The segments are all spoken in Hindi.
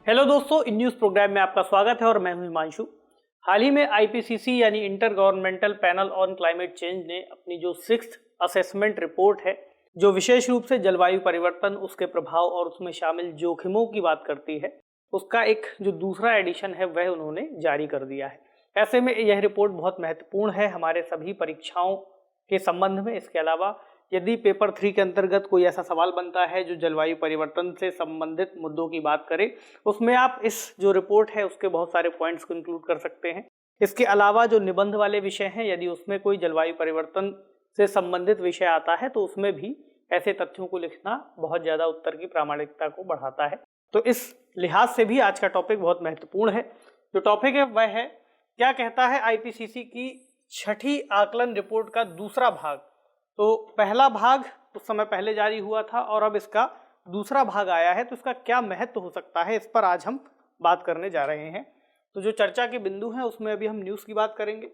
हेलो दोस्तों, इन न्यूज़ प्रोग्राम में आपका स्वागत है और मैं हूं हिमांशु। हाल ही में आईपीसीसी यानी inter governmental panel on climate change ने अपनी जो 6th असेसमेंट रिपोर्ट है, जो विशेष रूप से जलवायु परिवर्तन, उसके प्रभाव और उसमें शामिल जोखिमों की बात करती है, उसका एक जो दूसरा एडिशन है वह उन्होंने जारी कर दिया है। ऐसे में यह रिपोर्ट बहुत महत्वपूर्ण है हमारे सभी परीक्षाओं के संबंध में। इसके अलावा यदि पेपर 3 के अंतर्गत कोई ऐसा सवाल बनता है जो जलवायु परिवर्तन से संबंधित मुद्दों की बात करे, उसमें आप इस जो रिपोर्ट है उसके बहुत सारे पॉइंट्स को इंक्लूड कर सकते हैं। इसके अलावा जो निबंध वाले विषय हैं, यदि उसमें कोई जलवायु परिवर्तन से संबंधित विषय आता है तो उसमें भी ऐसे तथ्यों को लिखना बहुत ज़्यादा उत्तर की प्रामाणिकता को बढ़ाता है। तो इस लिहाज से भी आज का टॉपिक बहुत महत्वपूर्ण है। जो टॉपिक है वह है, क्या कहता है आईपीसीसी की 6ठी आकलन रिपोर्ट का दूसरा भाग। तो पहला भाग कुछ समय पहले जारी हुआ था और अब इसका दूसरा भाग आया है, तो इसका क्या महत्व हो सकता है, इस पर आज हम बात करने जा रहे हैं। तो जो चर्चा के बिंदु हैं उसमें अभी हम न्यूज़ की बात करेंगे।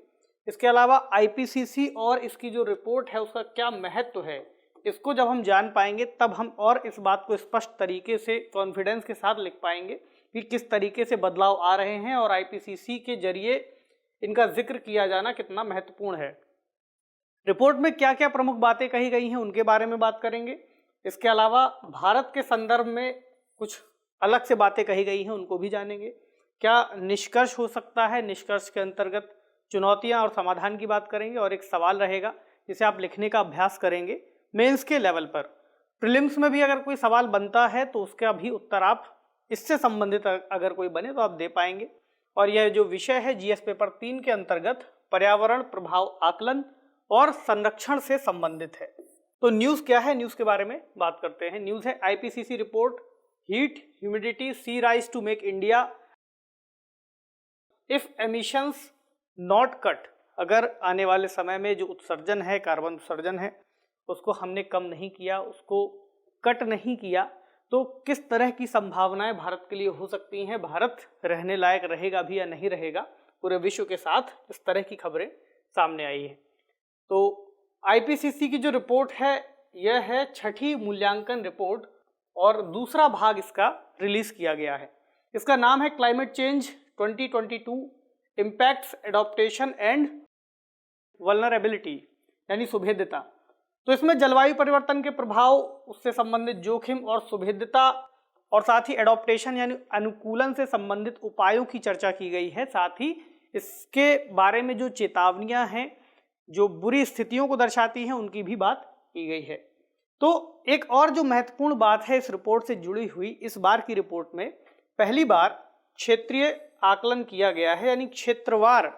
इसके अलावा आईपीसीसी और इसकी जो रिपोर्ट है उसका क्या महत्व है, इसको जब हम जान पाएंगे तब हम और इस बात को स्पष्ट तरीके से कॉन्फिडेंस के साथ लिख पाएंगे कि किस तरीके से बदलाव आ रहे हैं और आईपीसीसी के जरिए इनका जिक्र किया जाना कितना महत्वपूर्ण है। रिपोर्ट में क्या क्या प्रमुख बातें कही गई हैं उनके बारे में बात करेंगे। इसके अलावा भारत के संदर्भ में कुछ अलग से बातें कही गई हैं, उनको भी जानेंगे। क्या निष्कर्ष हो सकता है, निष्कर्ष के अंतर्गत चुनौतियां और समाधान की बात करेंगे और एक सवाल रहेगा जिसे आप लिखने का अभ्यास करेंगे मेंस के लेवल पर। प्रीलिम्स में भी अगर कोई सवाल बनता है तो उसका भी उत्तर आप इससे संबंधित अगर कोई बने तो आप दे पाएंगे। और यह जो विषय है जीएस पेपर 3 के अंतर्गत पर्यावरण प्रभाव आकलन और संरक्षण से संबंधित है। तो न्यूज़ क्या है, न्यूज़ के बारे में बात करते हैं। न्यूज़ है IPCC report, heat humidity sea rise to make India if emissions not cut. अगर आने वाले समय में जो उत्सर्जन है, कार्बन उत्सर्जन है, उसको हमने कम नहीं किया, उसको कट नहीं किया, तो किस तरह की संभावनाएं भारत के लिए हो सकती हैं, भारत रहने लायक रहेगा भी या नहीं रहेगा। पूरे विश्व के साथ इस तरह की खबरें सामने आई है। तो आईपीसीसी की जो रिपोर्ट है यह है 6ठी मूल्यांकन रिपोर्ट और दूसरा भाग इसका रिलीज किया गया है। इसका नाम है climate change 2022 impacts adaptation and vulnerability, यानी सुभेद्यता। तो इसमें जलवायु परिवर्तन के प्रभाव, उससे संबंधित जोखिम और सुभेद्यता और साथ ही एडॉप्टेशन यानी अनुकूलन से संबंधित उपायों की चर्चा की गई है। साथ ही इसके बारे में जो चेतावनियां हैं, जो बुरी स्थितियों को दर्शाती हैं, उनकी भी बात की गई है। तो एक और जो महत्वपूर्ण बात है इस रिपोर्ट से जुड़ी हुई, इस बार की रिपोर्ट में पहली बार क्षेत्रीय आकलन किया गया है, यानी क्षेत्रवार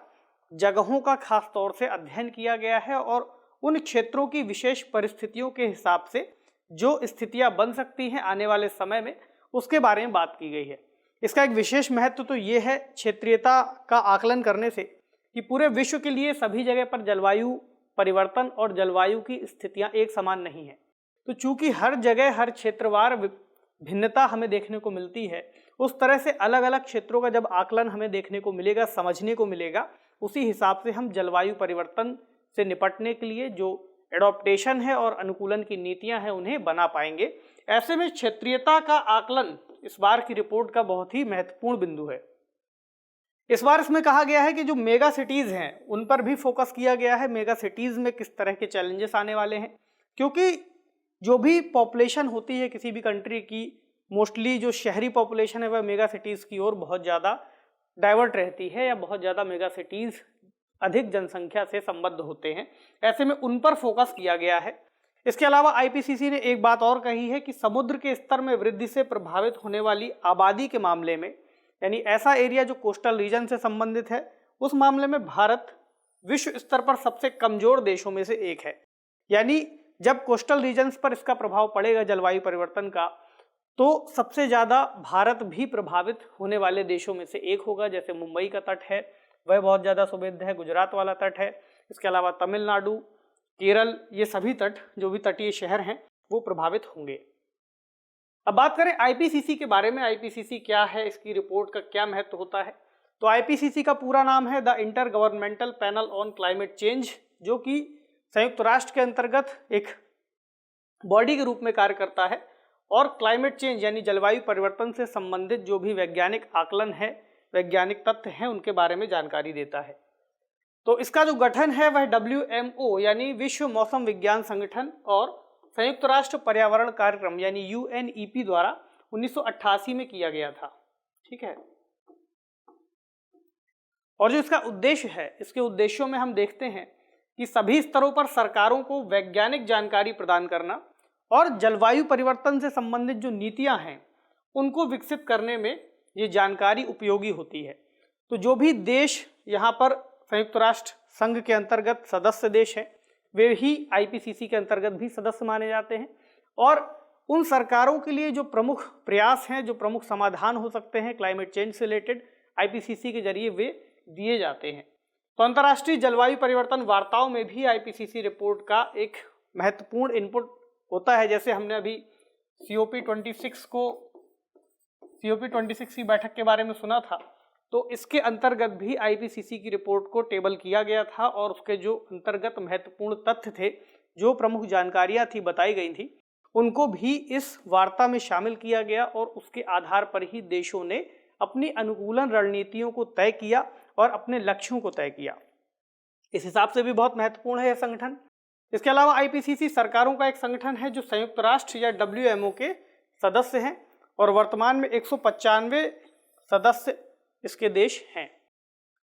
जगहों का खास तौर से अध्ययन किया गया है और उन क्षेत्रों की विशेष परिस्थितियों के हिसाब से जो स्थितियां बन सकती हैं आने वाले समय में, उसके बारे में बात की गई है। इसका एक विशेष महत्व तो ये है क्षेत्रीयता का आकलन करने से कि पूरे विश्व के लिए सभी जगह पर जलवायु परिवर्तन और जलवायु की स्थितियां एक समान नहीं है। तो चूंकि हर जगह हर क्षेत्रवार भिन्नता हमें देखने को मिलती है, उस तरह से अलग अलग क्षेत्रों का जब आकलन हमें देखने को मिलेगा, समझने को मिलेगा, उसी हिसाब से हम जलवायु परिवर्तन से निपटने के लिए जो एडॉप्टेशन है और अनुकूलन की नीतियां हैं उन्हें बना पाएंगे। ऐसे में क्षेत्रीयता का आकलन इस बार की रिपोर्ट का बहुत ही महत्वपूर्ण बिंदु है। इस बार इसमें कहा गया है कि जो मेगा सिटीज़ हैं उन पर भी फोकस किया गया है। मेगा सिटीज़ में किस तरह के चैलेंजेस आने वाले हैं, क्योंकि जो भी पॉपुलेशन होती है किसी भी कंट्री की, मोस्टली जो शहरी पॉपुलेशन है वह मेगा सिटीज़ की ओर बहुत ज़्यादा डाइवर्ट रहती है, या बहुत ज़्यादा मेगा सिटीज़ अधिक जनसंख्या से संबद्ध होते हैं। ऐसे में उन पर फोकस किया गया है। इसके अलावा आईपीसीसी ने एक बात और कही है कि समुद्र के स्तर में वृद्धि से प्रभावित होने वाली आबादी के मामले में, यानी ऐसा एरिया जो कोस्टल रीजन से संबंधित है, उस मामले में भारत विश्व स्तर पर सबसे कमजोर देशों में से एक है। यानी जब कोस्टल रीजन्स पर इसका प्रभाव पड़ेगा जलवायु परिवर्तन का, तो सबसे ज़्यादा भारत भी प्रभावित होने वाले देशों में से एक होगा। जैसे मुंबई का तट है वह बहुत ज़्यादा सुभेद्य है, गुजरात वाला तट है, इसके अलावा तमिलनाडु, केरल, ये सभी तट जो भी तटीय शहर हैं वो प्रभावित होंगे। अब बात करें आईपीसीसी के बारे में। आईपीसीसी क्या है, इसकी रिपोर्ट का क्या महत्व होता है। तो आईपीसीसी का पूरा नाम है the inter governmental panel on climate change, जो कि संयुक्त राष्ट्र के अंतर्गत एक बॉडी के रूप में कार्य करता है और क्लाइमेट चेंज यानी जलवायु परिवर्तन से संबंधित जो भी वैज्ञानिक आकलन है, वैज्ञानिक तथ्य हैं, उनके बारे में जानकारी देता है। तो इसका जो गठन है वह WMO यानी विश्व मौसम विज्ञान संगठन और संयुक्त राष्ट्र पर्यावरण कार्यक्रम यानी UNEP द्वारा 1988 में किया गया था। ठीक है। और जो इसका उद्देश्य है, इसके उद्देश्यों में हम देखते हैं कि सभी स्तरों पर सरकारों को वैज्ञानिक जानकारी प्रदान करना और जलवायु परिवर्तन से संबंधित जो नीतियां हैं उनको विकसित करने में ये जानकारी उपयोगी होती है। तो जो भी देश यहाँ पर संयुक्त राष्ट्र संघ के अंतर्गत सदस्य देश हैं, वे ही IPCC के अंतर्गत भी सदस्य माने जाते हैं और उन सरकारों के लिए जो प्रमुख प्रयास हैं, जो प्रमुख समाधान हो सकते हैं क्लाइमेट चेंज से रिलेटेड, IPCC के जरिए वे दिए जाते हैं। तो अंतर्राष्ट्रीय जलवायु परिवर्तन वार्ताओं में भी IPCC रिपोर्ट का एक महत्वपूर्ण इनपुट होता है। जैसे हमने अभी COP26 की बैठक के बारे में सुना था, तो इसके अंतर्गत भी IPCC की रिपोर्ट को टेबल किया गया था और उसके जो अंतर्गत महत्वपूर्ण तथ्य थे, जो प्रमुख जानकारियां थी बताई गई थी, उनको भी इस वार्ता में शामिल किया गया और उसके आधार पर ही देशों ने अपनी अनुकूलन रणनीतियों को तय किया और अपने लक्ष्यों को तय किया। इस हिसाब से भी बहुत महत्वपूर्ण है यह संगठन। इसके अलावा IPCC सरकारों का एक संगठन है जो संयुक्त राष्ट्र या WMO के सदस्य हैं और वर्तमान में 195 सदस्य इसके देश हैं।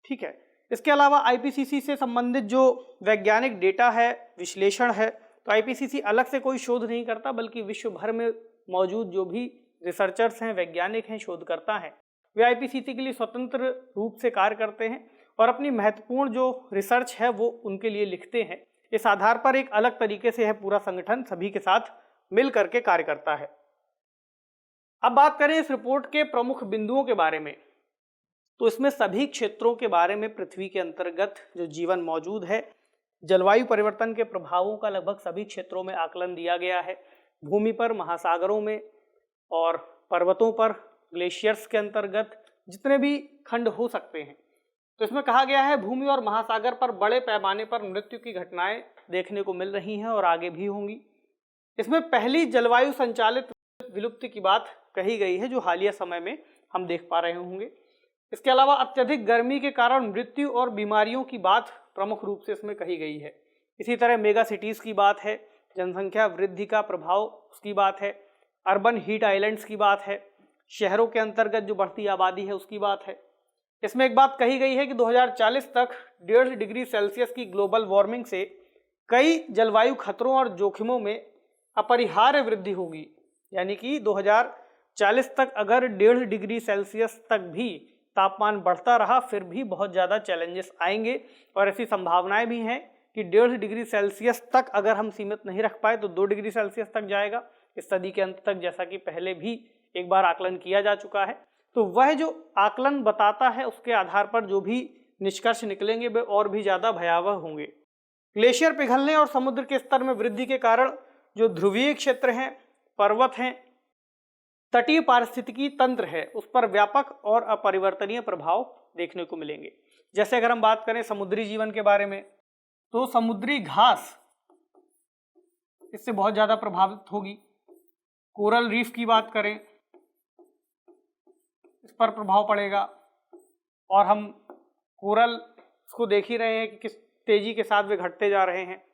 ठीक है। इसके अलावा IPCC से संबंधित जो वैज्ञानिक डेटा है, विश्लेषण है, तो IPCC अलग से कोई शोध नहीं करता, बल्कि विश्व भर में मौजूद जो भी रिसर्चर्स हैं, वैज्ञानिक हैं, शोधकर्ता हैं, वे IPCC के लिए स्वतंत्र रूप से कार्य करते हैं और अपनी महत्वपूर्ण जो रिसर्च है वो उनके लिए लिखते हैं। इस आधार पर एक अलग तरीके से यह पूरा संगठन सभी के साथ मिल करके कार्य करता है। अब बात करें इस रिपोर्ट के प्रमुख बिंदुओं के बारे में, तो इसमें सभी क्षेत्रों के बारे में पृथ्वी के अंतर्गत जो जीवन मौजूद है, जलवायु परिवर्तन के प्रभावों का लगभग सभी क्षेत्रों में आकलन दिया गया है। भूमि पर, महासागरों में और पर्वतों पर, ग्लेशियर्स के अंतर्गत जितने भी खंड हो सकते हैं। तो इसमें कहा गया है भूमि और महासागर पर बड़े पैमाने पर मृत्यु की घटनाएं देखने को मिल रही हैं और आगे भी होंगी। इसमें पहली जलवायु संचालित विलुप्ति की बात कही गई है, जो हालिया समय में हम देख पा रहे होंगे। इसके अलावा अत्यधिक गर्मी के कारण मृत्यु और बीमारियों की बात प्रमुख रूप से इसमें कही गई है। इसी तरह मेगा सिटीज की बात है, जनसंख्या वृद्धि का प्रभाव उसकी बात है, अर्बन हीट आइलैंड्स की बात है, शहरों के अंतर्गत जो बढ़ती आबादी है उसकी बात है। इसमें एक बात कही गई है कि 2040 तक 1.5 डिग्री सेल्सियस की ग्लोबल वार्मिंग से कई जलवायु खतरों और जोखिमों में अपरिहार्य वृद्धि होगी। यानी कि 2040 तक अगर 1.5 डिग्री सेल्सियस तक भी तापमान बढ़ता रहा, फिर भी बहुत ज़्यादा चैलेंजेस आएंगे और ऐसी संभावनाएं भी हैं कि 1.5 डिग्री सेल्सियस तक अगर हम सीमित नहीं रख पाए तो 2 डिग्री सेल्सियस तक जाएगा इस सदी के अंत तक, जैसा कि पहले भी एक बार आकलन किया जा चुका है। तो वह जो आकलन बताता है उसके आधार पर जो भी निष्कर्ष निकलेंगे वे और भी ज़्यादा भयावह होंगे। ग्लेशियर पिघलने और समुद्र के स्तर में वृद्धि के कारण जो ध्रुवीय क्षेत्र हैं, पर्वत हैं, तटीय पारिस्थितिकी तंत्र है, उस पर व्यापक और अपरिवर्तनीय प्रभाव देखने को मिलेंगे। जैसे अगर हम बात करें समुद्री जीवन के बारे में, तो समुद्री घास इससे बहुत ज़्यादा प्रभावित होगी। कोरल रीफ की बात करें, इस पर प्रभाव पड़ेगा और हम कोरल को देख ही रहे हैं कि किस तेजी के साथ वे घटते जा रहे हैं।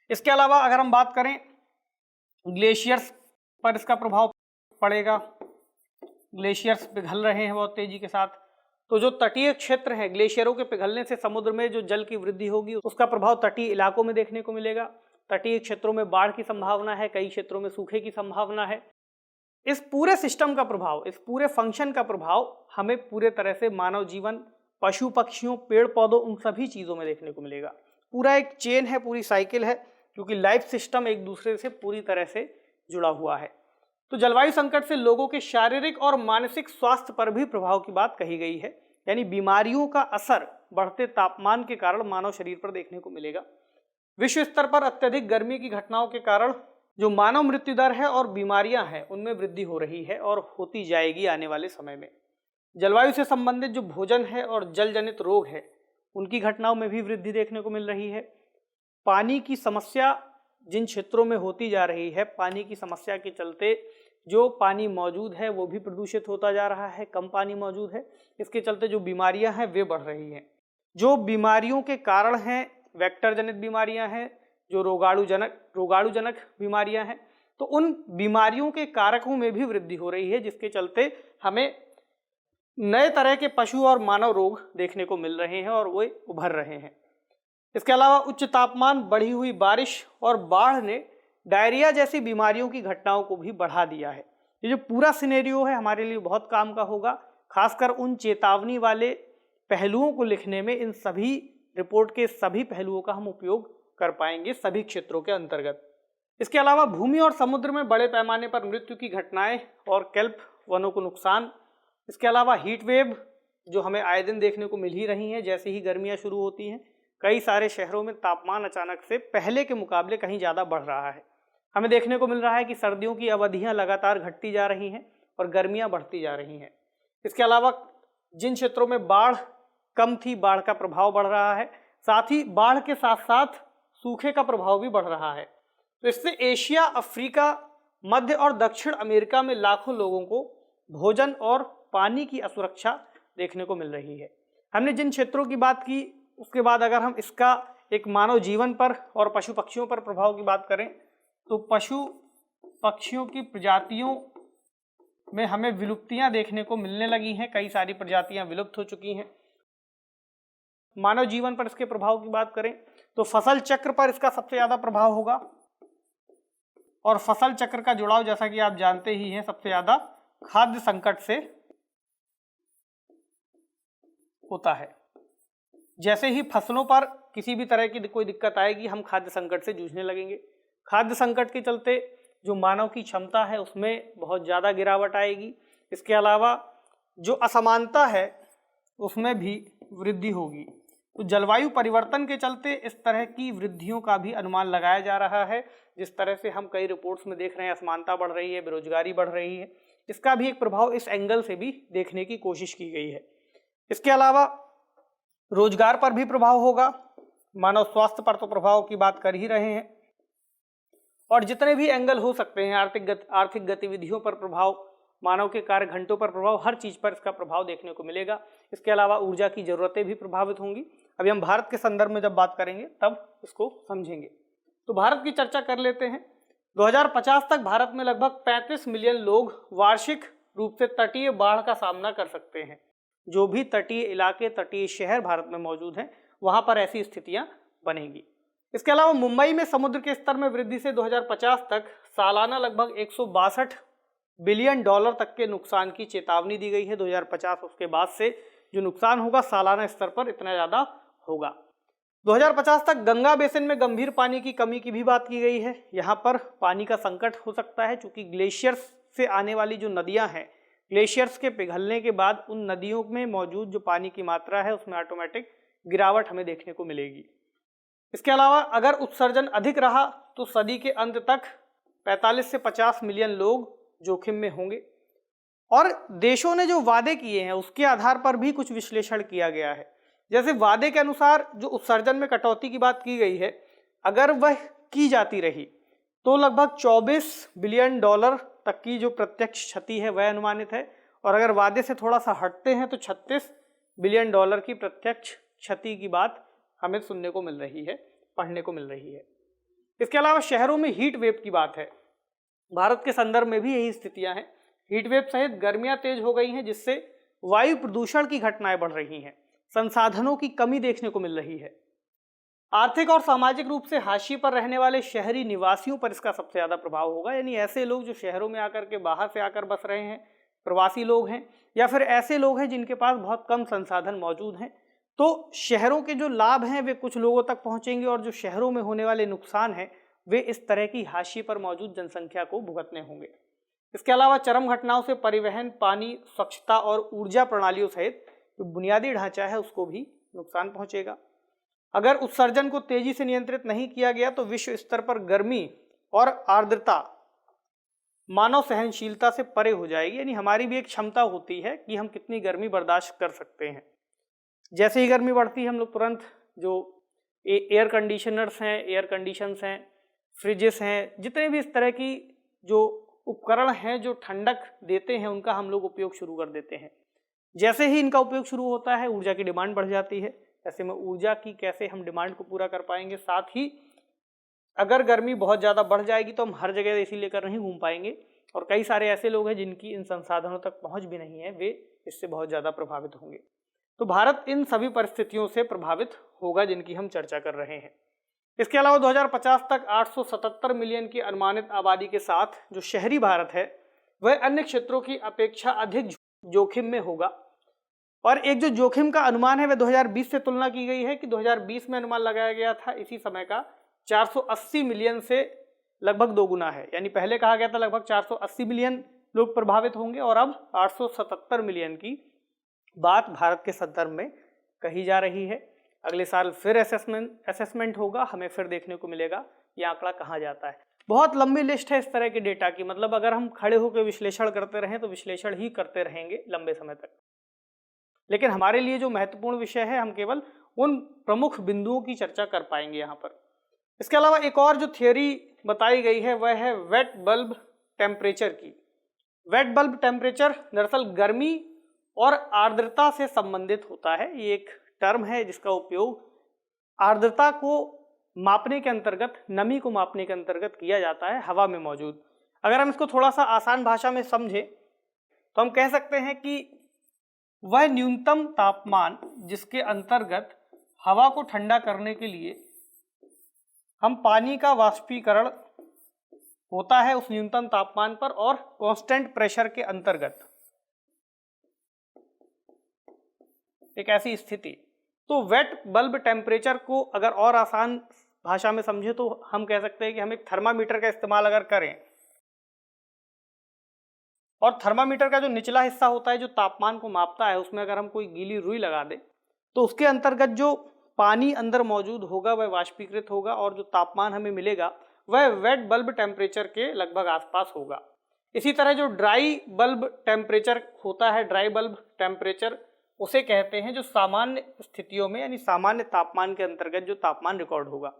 इसके अलावा अगर हम बात करें ग्लेशियर्स पर, इसका प्रभाव पड़ेगा। ग्लेशियर्स पिघल रहे हैं बहुत तेजी के साथ, तो जो तटीय क्षेत्र है, ग्लेशियरों के पिघलने से समुद्र में जो जल की वृद्धि होगी उसका प्रभाव तटीय इलाकों में देखने को मिलेगा। तटीय क्षेत्रों में बाढ़ की संभावना है, कई क्षेत्रों में सूखे की संभावना है। इस पूरे सिस्टम का प्रभाव, इस पूरे फंक्शन का प्रभाव हमें पूरे तरह से मानव जीवन, पशु पक्षियों, पेड़ पौधों, उन सभी चीज़ों में देखने को मिलेगा। पूरा एक चेन है, पूरी साइकिल है, क्योंकि लाइफ सिस्टम एक दूसरे से पूरी तरह से जुड़ा हुआ है। तो जलवायु संकट से लोगों के शारीरिक और मानसिक स्वास्थ्य पर भी प्रभाव की बात कही गई है। यानी बीमारियों का असर बढ़ते तापमान के कारण मानव शरीर पर देखने को मिलेगा। विश्व स्तर पर अत्यधिक गर्मी की घटनाओं के कारण जो मानव मृत्यु दर है और बीमारियां हैं उनमें वृद्धि हो रही है और होती जाएगी आने वाले समय में। जलवायु से संबंधित जो भोजन है और जल जनित रोग है उनकी घटनाओं में भी वृद्धि देखने को मिल रही है। पानी की समस्या जिन क्षेत्रों में होती जा रही है, पानी की समस्या के चलते जो पानी मौजूद है वो भी प्रदूषित होता जा रहा है, कम पानी मौजूद है। इसके चलते जो बीमारियां हैं वे बढ़ रही हैं। जो बीमारियों के कारण हैं, वेक्टर जनित बीमारियां हैं, जो रोगाणुजनक बीमारियां हैं, तो उन बीमारियों के कारकों में भी वृद्धि हो रही है, जिसके चलते हमें नए तरह के पशु और मानव रोग देखने को मिल रहे हैं और वे उभर रहे हैं। इसके अलावा उच्च तापमान, बढ़ी हुई बारिश और बाढ़ ने डायरिया जैसी बीमारियों की घटनाओं को भी बढ़ा दिया है। ये जो पूरा सिनेरियो है हमारे लिए बहुत काम का होगा, खासकर उन चेतावनी वाले पहलुओं को लिखने में। इन सभी रिपोर्ट के सभी पहलुओं का हम उपयोग कर पाएंगे सभी क्षेत्रों के अंतर्गत। इसके अलावा भूमि और समुद्र में बड़े पैमाने पर मृत्यु की घटनाएं और केल्प वनों को नुकसान। इसके अलावा हीट वेव जो हमें आए दिन देखने को मिल ही रही हैं। जैसे ही गर्मियां शुरू होती हैं, कई सारे शहरों में तापमान अचानक से पहले के मुकाबले कहीं ज़्यादा बढ़ रहा है। हमें देखने को मिल रहा है कि सर्दियों की अवधियां लगातार घटती जा रही हैं और गर्मियां बढ़ती जा रही हैं। इसके अलावा जिन क्षेत्रों में बाढ़ कम थी, बाढ़ का प्रभाव बढ़ रहा है। साथ ही बाढ़ के साथ साथ सूखे का प्रभाव भी बढ़ रहा है। तो इससे एशिया, अफ्रीका, मध्य और दक्षिण अमेरिका में लाखों लोगों को भोजन और पानी की असुरक्षा देखने को मिल रही है। हमने जिन क्षेत्रों की बात की, उसके बाद अगर हम इसका एक मानव जीवन पर और पशु पक्षियों पर प्रभाव की बात करें, तो पशु पक्षियों की प्रजातियों में हमें विलुप्तियां देखने को मिलने लगी हैं। कई सारी प्रजातियां विलुप्त हो चुकी हैं। मानव जीवन पर इसके प्रभाव की बात करें तो फसल चक्र पर इसका सबसे ज्यादा प्रभाव होगा, और फसल चक्र का जुड़ाव जैसा कि आप जानते ही हैं सबसे ज्यादा खाद्य संकट से होता है। जैसे ही फसलों पर किसी भी तरह की कोई दिक्कत आएगी, हम खाद्य संकट से जूझने लगेंगे। खाद्य संकट के चलते जो मानव की क्षमता है उसमें बहुत ज़्यादा गिरावट आएगी। इसके अलावा जो असमानता है उसमें भी वृद्धि होगी। तो जलवायु परिवर्तन के चलते इस तरह की वृद्धियों का भी अनुमान लगाया जा रहा है। जिस तरह से हम कई रिपोर्ट्स में देख रहे हैं, असमानता बढ़ रही है, बेरोजगारी बढ़ रही है, इसका भी एक प्रभाव इस एंगल से भी देखने की कोशिश की गई है। इसके अलावा रोजगार पर भी प्रभाव होगा, मानव स्वास्थ्य पर तो प्रभाव की बात कर ही रहे हैं, और जितने भी एंगल हो सकते हैं, आर्थिक गतिविधियों पर प्रभाव, मानव के कार्य घंटों पर प्रभाव, हर चीज पर इसका प्रभाव देखने को मिलेगा। इसके अलावा ऊर्जा की जरूरतें भी प्रभावित होंगी। अभी हम भारत के संदर्भ में जब बात करेंगे तब इसको समझेंगे। तो भारत की चर्चा कर लेते हैं। 2050 तक भारत में लगभग 35 मिलियन लोग वार्षिक रूप से तटीय बाढ़ का सामना कर सकते हैं। जो भी तटीय इलाके, तटीय शहर भारत में मौजूद हैं, वहां पर ऐसी स्थितियां बनेंगी। इसके अलावा मुंबई में समुद्र के स्तर में वृद्धि से 2050 तक सालाना लगभग 162 बिलियन डॉलर तक के नुकसान की चेतावनी दी गई है। 2050 उसके बाद से जो नुकसान होगा सालाना स्तर पर इतना ज़्यादा होगा। 2050 तक गंगा बेसिन में गंभीर पानी की कमी की भी बात की गई है। यहाँ पर पानी का संकट हो सकता है, चूंकि ग्लेशियर्स से आने वाली जो नदियाँ हैं, ग्लेशियर्स के पिघलने के बाद उन नदियों में मौजूद जो पानी की मात्रा है उसमें ऑटोमेटिक गिरावट हमें देखने को मिलेगी। इसके अलावा अगर उत्सर्जन अधिक रहा तो सदी के अंत तक 45 से 50 मिलियन लोग जोखिम में होंगे। और देशों ने जो वादे किए हैं उसके आधार पर भी कुछ विश्लेषण किया गया है। जैसे वादे के अनुसार जो उत्सर्जन में कटौती की बात की गई है, अगर वह की जाती रही तो लगभग 24 बिलियन डॉलर तक की जो प्रत्यक्ष क्षति है वह अनुमानित है, और अगर वादे से थोड़ा सा हटते हैं तो 36 बिलियन डॉलर की प्रत्यक्ष क्षति की बात हमें सुनने को मिल रही है, पढ़ने को मिल रही है। इसके अलावा शहरों में हीट वेव की बात है। भारत के संदर्भ में भी यही स्थितियां हैं। हीट वेव सहित गर्मियां तेज हो गई हैं, जिससे वायु प्रदूषण की घटनाएं बढ़ रही हैं। संसाधनों की कमी देखने को मिल रही है। आर्थिक और सामाजिक रूप से हाशिए पर रहने वाले शहरी निवासियों पर इसका सबसे ज्यादा प्रभाव होगा। यानी ऐसे लोग जो शहरों में आकर के बाहर से आकर बस रहे हैं, प्रवासी लोग हैं, या फिर ऐसे लोग हैं जिनके पास बहुत कम संसाधन मौजूद हैं, तो शहरों के जो लाभ हैं वे कुछ लोगों तक पहुंचेंगे, और जो शहरों में होने वाले नुकसान हैं वे इस तरह की हाशिए पर मौजूद जनसंख्या को भुगतने होंगे। इसके अलावा चरम घटनाओं से परिवहन, पानी, स्वच्छता और ऊर्जा प्रणालियों सहित जो बुनियादी ढांचा है उसको भी नुकसान पहुंचेगा। अगर उत्सर्जन को तेजी से नियंत्रित नहीं किया गया तो विश्व स्तर पर गर्मी और आर्द्रता मानव सहनशीलता से परे हो जाएगी। यानी हमारी भी एक क्षमता होती है कि हम कितनी गर्मी बर्दाश्त कर सकते हैं। जैसे ही गर्मी बढ़ती है हम लोग तुरंत जो एयर कंडीशनर्स हैं, एयर कंडीशंस हैं, फ्रिजेस हैं, जितने भी इस तरह की जो उपकरण हैं जो ठंडक देते हैं उनका हम लोग उपयोग शुरू कर देते हैं। जैसे ही इनका उपयोग शुरू होता है ऊर्जा की डिमांड बढ़ जाती है। ऐसे में ऊर्जा की कैसे हम डिमांड को पूरा कर पाएंगे, साथ ही अगर गर्मी बहुत ज़्यादा बढ़ जाएगी तो हम हर जगह एसी लेकर नहीं घूम पाएंगे, और कई सारे ऐसे लोग हैं जिनकी इन संसाधनों तक पहुंच भी नहीं है, वे इससे बहुत ज़्यादा प्रभावित होंगे। तो भारत इन सभी परिस्थितियों से प्रभावित होगा जिनकी हम चर्चा कर रहे हैं। इसके अलावा 2050 तक 877 मिलियन की अनुमानित आबादी के साथ जो शहरी भारत है वह अन्य क्षेत्रों की अपेक्षा अधिक जोखिम में होगा। और एक जो जोखिम का अनुमान है वह 2020 से तुलना की गई है कि 2020 में अनुमान लगाया गया था इसी समय का 480 मिलियन से लगभग 2 गुना है। यानी पहले कहा गया था लगभग 480 मिलियन लोग प्रभावित होंगे और अब 877 मिलियन की बात भारत के संदर्भ में कही जा रही है। अगले साल फिर असेसमेंट होगा, हमें फिर देखने को मिलेगा ये आंकड़ा कहाँ जाता है। बहुत लंबी लिस्ट है इस तरह के डेटा की, मतलब अगर हम खड़े होकर विश्लेषण करते रहें तो विश्लेषण ही करते रहेंगे लंबे समय तक। लेकिन हमारे लिए जो महत्वपूर्ण विषय है हम केवल उन प्रमुख बिंदुओं की चर्चा कर पाएंगे यहाँ पर। इसके अलावा एक और जो थियोरी बताई गई है वह है वेट बल्ब टेम्परेचर की। वेट बल्ब टेम्परेचर दरअसल गर्मी और आर्द्रता से संबंधित होता है। ये एक टर्म है जिसका उपयोग आर्द्रता को मापने के अंतर्गत, नमी को मापने के अंतर्गत किया जाता है हवा में मौजूद। अगर हम इसको थोड़ा सा आसान भाषा में समझें तो हम कह सकते हैं कि वह न्यूनतम तापमान जिसके अंतर्गत हवा को ठंडा करने के लिए हम पानी का वाष्पीकरण होता है उस न्यूनतम तापमान पर और कांस्टेंट प्रेशर के अंतर्गत, एक ऐसी स्थिति। तो वेट बल्ब टेम्परेचर को अगर और आसान भाषा में समझे तो हम कह सकते हैं कि हम एक थर्मामीटर का इस्तेमाल अगर करें और थर्मामीटर का जो निचला हिस्सा होता है जो तापमान को मापता है उसमें अगर हम कोई गीली रुई लगा दें तो उसके अंतर्गत जो पानी अंदर मौजूद होगा वह वाष्पीकृत होगा और जो तापमान हमें मिलेगा वह वेट बल्ब टेम्परेचर के लगभग आसपास होगा। इसी तरह जो ड्राई बल्ब टेम्परेचर होता है, ड्राई बल्ब टेम्परेचर उसे कहते हैं जो सामान्य स्थितियों में यानी सामान्य तापमान के अंतर्गत जो तापमान रिकॉर्ड होगा।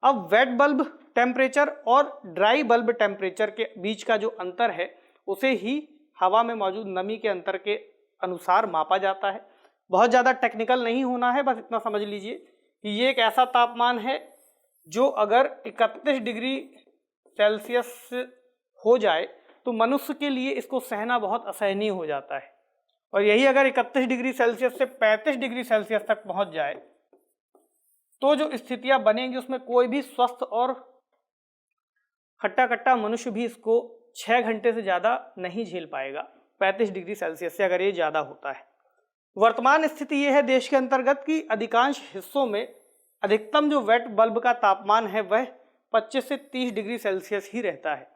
अब वेट बल्ब टेम्परेचर और ड्राई बल्ब टेम्परेचर के बीच का जो अंतर है उसे ही हवा में मौजूद नमी के अंतर के अनुसार मापा जाता है। बहुत ज़्यादा टेक्निकल नहीं होना है, बस इतना समझ लीजिए कि ये एक ऐसा तापमान है जो अगर 31 डिग्री सेल्सियस हो जाए तो मनुष्य के लिए इसको सहना बहुत असहनीय हो जाता है, और यही अगर 31 डिग्री सेल्सियस से 35 डिग्री सेल्सियस तक पहुंच जाए तो जो स्थितियां बनेंगी उसमें कोई भी स्वस्थ और हट्टा कट्टा मनुष्य भी इसको 6 घंटे से ज़्यादा नहीं झेल पाएगा 35 डिग्री सेल्सियस से अगर ये ज़्यादा होता है। वर्तमान स्थिति ये है देश के अंतर्गत कि अधिकांश हिस्सों में अधिकतम जो वेट बल्ब का तापमान है वह 25 से 30 डिग्री सेल्सियस ही रहता है।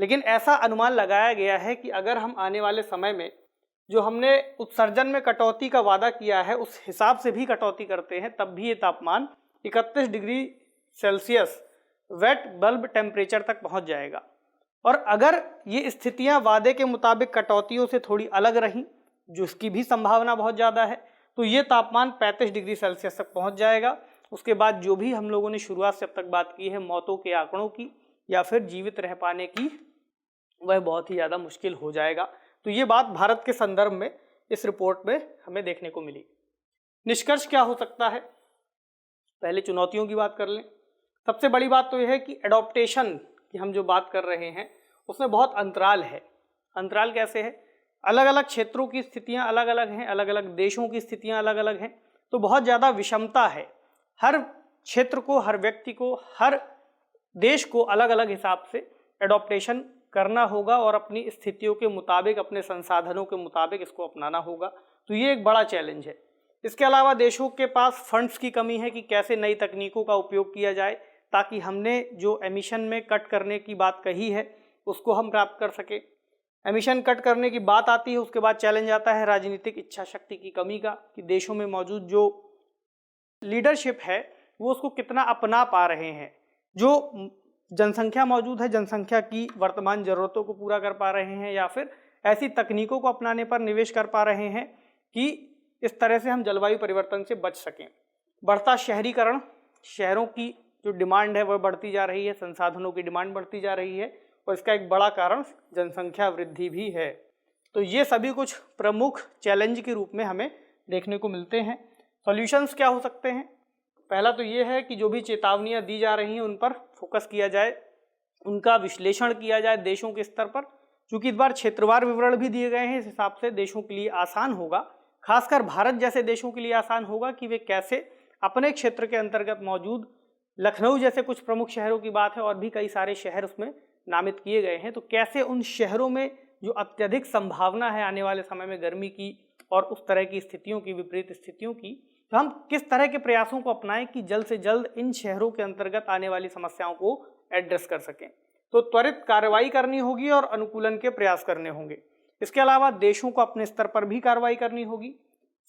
लेकिन ऐसा अनुमान लगाया गया है कि अगर हम आने वाले समय में जो हमने उत्सर्जन में कटौती का वादा किया है उस हिसाब से भी कटौती करते हैं तब भी ये तापमान 31 degree Celsius wet bulb temperature तक पहुंच जाएगा। और अगर ये स्थितियां वादे के मुताबिक कटौतियों से थोड़ी अलग रहीं, जो इसकी भी संभावना बहुत ज़्यादा है, तो ये तापमान 35 डिग्री सेल्सियस तक पहुंच जाएगा। उसके बाद जो भी हम लोगों ने शुरुआत से अब तक बात की है मौतों के आंकड़ों की या फिर जीवित रह पाने की, वह बहुत ही ज़्यादा मुश्किल हो जाएगा। तो ये बात भारत के संदर्भ में इस रिपोर्ट में हमें देखने को मिली। निष्कर्ष क्या हो सकता है? पहले चुनौतियों की बात कर लें। सबसे बड़ी बात तो यह है कि एडॉप्टेशन की हम जो बात कर रहे हैं उसमें बहुत अंतराल है। अंतराल कैसे है? अलग अलग क्षेत्रों की स्थितियां अलग अलग हैं, अलग अलग देशों की स्थितियां अलग अलग हैं, तो बहुत ज़्यादा विषमता है। हर क्षेत्र को, हर व्यक्ति को, हर देश को अलग अलग हिसाब से एडॉप्टेशन करना होगा और अपनी स्थितियों के मुताबिक, अपने संसाधनों के मुताबिक इसको अपनाना होगा। तो ये एक बड़ा चैलेंज है। इसके अलावा देशों के पास फंड्स की कमी है कि कैसे नई तकनीकों का उपयोग किया जाए ताकि हमने जो एमिशन में कट करने की बात कही है उसको हम प्राप्त कर सके। एमिशन कट करने की बात आती है, उसके बाद चैलेंज आता है राजनीतिक इच्छा शक्ति की कमी का, कि देशों में मौजूद जो लीडरशिप है वो उसको कितना अपना पा रहे हैं। जो जनसंख्या मौजूद है, जनसंख्या की वर्तमान ज़रूरतों को पूरा कर पा रहे हैं या फिर ऐसी तकनीकों को अपनाने पर निवेश कर पा रहे हैं कि इस तरह से हम जलवायु परिवर्तन से बच सकें। बढ़ता शहरीकरण, शहरों की जो डिमांड है वह बढ़ती जा रही है, संसाधनों की डिमांड बढ़ती जा रही है और इसका एक बड़ा कारण जनसंख्या वृद्धि भी है। तो ये सभी कुछ प्रमुख चैलेंज के रूप में हमें देखने को मिलते हैं। सॉल्यूशंस क्या हो सकते हैं? पहला तो ये है कि जो भी चेतावनियां दी जा रही हैं उन पर फोकस किया जाए, उनका विश्लेषण किया जाए देशों के स्तर पर। क्योंकि इस बार क्षेत्रवार विवरण भी दिए गए हैं, इस हिसाब से देशों के लिए आसान होगा, खासकर भारत जैसे देशों के लिए आसान होगा कि वे कैसे अपने क्षेत्र के अंतर्गत मौजूद लखनऊ जैसे कुछ प्रमुख शहरों की बात है और भी कई सारे शहर उसमें नामित किए गए हैं, तो कैसे उन शहरों में जो अत्यधिक संभावना है आने वाले समय में गर्मी की और उस तरह की स्थितियों की, विपरीत स्थितियों की, तो हम किस तरह के प्रयासों को अपनाएं कि जल्द से जल्द इन शहरों के अंतर्गत आने वाली समस्याओं को एड्रेस कर सकें। तो त्वरित कार्रवाई करनी होगी और अनुकूलन के प्रयास करने होंगे। इसके अलावा देशों को अपने स्तर पर भी कार्रवाई करनी होगी।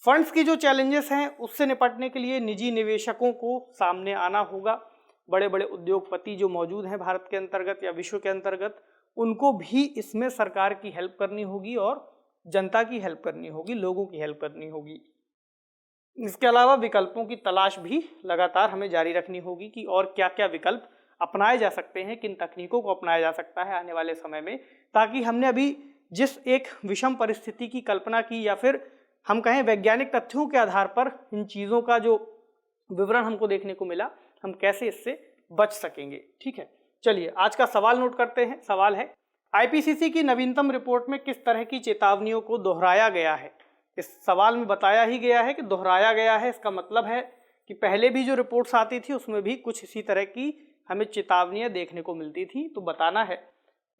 फंड्स की जो चैलेंजेस हैं उससे निपटने के लिए निजी निवेशकों को सामने आना होगा। बड़े बड़े उद्योगपति जो मौजूद हैं भारत के अंतर्गत या विश्व के अंतर्गत, उनको भी इसमें सरकार की हेल्प करनी होगी और जनता की हेल्प करनी होगी, लोगों की हेल्प करनी होगी। इसके अलावा विकल्पों की तलाश भी लगातार हमें जारी रखनी होगी कि और क्या क्या विकल्प अपनाए जा सकते हैं, किन तकनीकों को अपनाया जा सकता है आने वाले समय में, ताकि हमने अभी जिस एक विषम परिस्थिति की कल्पना की या फिर हम कहें वैज्ञानिक तथ्यों के आधार पर इन चीज़ों का जो विवरण हमको देखने को मिला, हम कैसे इससे बच सकेंगे। ठीक है, चलिए आज का सवाल नोट करते हैं। सवाल है, आईपीसीसी की नवीनतम रिपोर्ट में किस तरह की चेतावनियों को दोहराया गया है? इस सवाल में बताया ही गया है कि दोहराया गया है। इसका मतलब है कि पहले भी जो रिपोर्ट्स आती थी उसमें भी कुछ इसी तरह की हमें चेतावनियां देखने को मिलती थी, तो बताना है।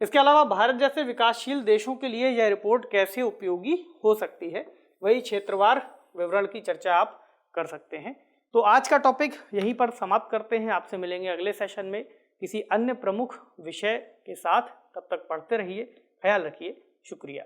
इसके अलावा भारत जैसे विकासशील देशों के लिए यह रिपोर्ट कैसे उपयोगी हो सकती है, वही क्षेत्रवार विवरण की चर्चा आप कर सकते हैं। तो आज का टॉपिक यहीं पर समाप्त करते हैं। आपसे मिलेंगे अगले सेशन में किसी अन्य प्रमुख विषय के साथ। तब तक पढ़ते रहिए, ख्याल रखिए, शुक्रिया।